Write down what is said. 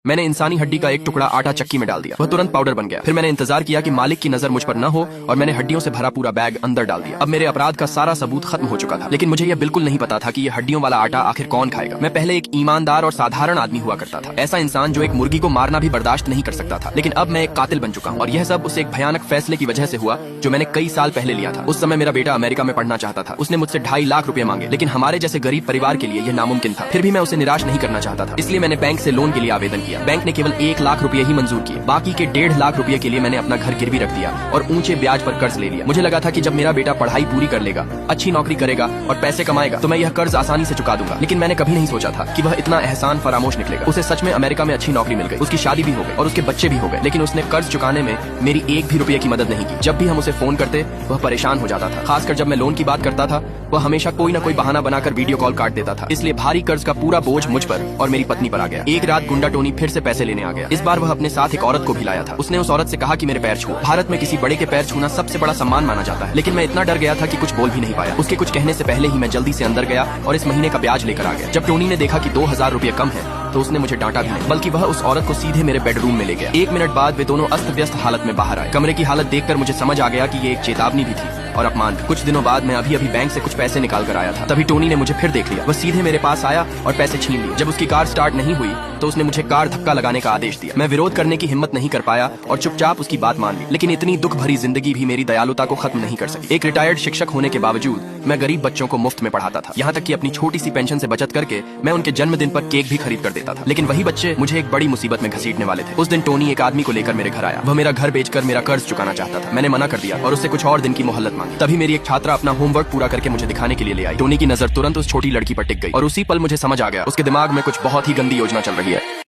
मैंने इंसानी हड्डी का एक टुकड़ा आटा चक्की में डाल दिया, वह तुरंत पाउडर बन गया। फिर मैंने इंतजार किया कि मालिक की नजर मुझ पर न हो और मैंने हड्डियों से भरा पूरा बैग अंदर डाल दिया। अब मेरे अपराध का सारा सबूत खत्म हो चुका था, लेकिन मुझे यह बिल्कुल नहीं पता था कि यह हड्डियों वाला आटा आखिर कौन खाएगा। मैं पहले एक ईमानदार और साधारण आदमी हुआ करता था, ऐसा इंसान जो एक मुर्गी को मारना भी बर्दाश्त नहीं कर सकता था। लेकिन अब मैं एक कातिल बन चुका हूँ और यह सब उस एक भयानक फैसले की वजह से हुआ जो मैंने कई साल पहले लिया था। उस समय मेरा बेटा अमेरिका में पढ़ना चाहता था। उसने मुझसे 2.5 लाख रुपए मांगे, लेकिन हमारे जैसे गरीब परिवार के लिए यह नामुमकिन था। फिर भी मैं उसे निराश नहीं करना चाहता था, इसलिए मैंने बैंक से लोन के लिए आवेदन किया। बैंक ने केवल 1 लाख रुपए ही मंजूर किए, बाकी के 1.5 लाख रुपए के लिए मैंने अपना घर गिरवी रख दिया और ऊंचे ब्याज पर कर्ज ले लिया। मुझे लगा था कि जब मेरा बेटा पढ़ाई पूरी कर लेगा, अच्छी नौकरी करेगा और पैसे कमाएगा तो मैं यह कर्ज आसानी से चुका दूंगा। लेकिन मैंने कभी नहीं सोचा था कि वह इतना एहसान फरामोश निकलेगा। उसे सच में अमेरिका में अच्छी नौकरी मिल गई, उसकी शादी भी हो गई और उसके बच्चे भी हो गए, लेकिन उसने कर्ज चुकाने में मेरी एक भी रुपये की मदद नहीं की। जब भी हम उसे फोन करते वह परेशान हो जाता था, खासकर जब मैं लोन की बात करता था। वह हमेशा कोई न कोई बहाना बनाकर वीडियो कॉल काट देता था, इसलिए भारी कर्ज का पूरा बोझ मुझ पर और मेरी पत्नी पर आ गया। एक रात गुंडा टोनी फिर से पैसे लेने आ गया। इस बार वह अपने साथ एक औरत को भी लाया था। उसने उस औरत से कहा कि मेरे पैर छुओ। भारत में किसी बड़े के पैर छूना सबसे बड़ा सम्मान माना जाता है, लेकिन मैं इतना डर गया था कि कुछ बोल भी नहीं पाया। उसके कुछ कहने से पहले ही मैं जल्दी से अंदर गया और इस महीने का ब्याज लेकर आ गया। जब टोनी ने देखा कि 2000 रुपये कम है तो उसने मुझे डांटा भी नहीं, बल्कि वह उस औरत को सीधे मेरे बेडरूम में ले गया। 1 मिनट बाद वे दोनों अस्त व्यस्त हालत में बाहर आए। कमरे की हालत देखकर मुझे समझ आ गया कि ये एक चेतावनी भी थी और अपमान भी। कुछ दिनों बाद मैं अभी बैंक से कुछ पैसे निकाल कर आया था, तभी टोनी ने मुझे फिर देख लिया। वह सीधे मेरे पास आया और पैसे छीन लिए। जब उसकी कार स्टार्ट नहीं हुई तो उसने मुझे कार धक्का लगाने का आदेश दिया। मैं विरोध करने की हिम्मत नहीं कर पाया और चुपचाप उसकी बात मान ली। लेकिन इतनी दुख भरी जिंदगी भी मेरी दयालुता को खत्म नहीं कर सकी। एक रिटायर्ड शिक्षक होने के बावजूद मैं गरीब बच्चों को मुफ्त में पढ़ाता था, यहाँ तक कि अपनी छोटी सी पेंशन से बचत करके मैं उनके जन्मदिन पर केक भी खरीद कर देता था। लेकिन वही बच्चे मुझे एक बड़ी मुसीबत में घसीटने वाले थे। उस दिन टोनी एक आदमी को लेकर मेरे घर आया। वह मेरा घर बेचकर मेरा कर्ज चुकाना चाहता था। मैंने मना कर दिया और उससे कुछ और दिन की मोहलत मांगी। तभी मेरी एक छात्रा अपना होमवर्क पूरा करके मुझे दिखाने के लिए ले आई। टोनी की नजर तुरंत उस छोटी लड़की पर टिक गई और उसी पल मुझे समझ आ गया उसके दिमाग में कुछ बहुत ही गंदी योजना चल रही है।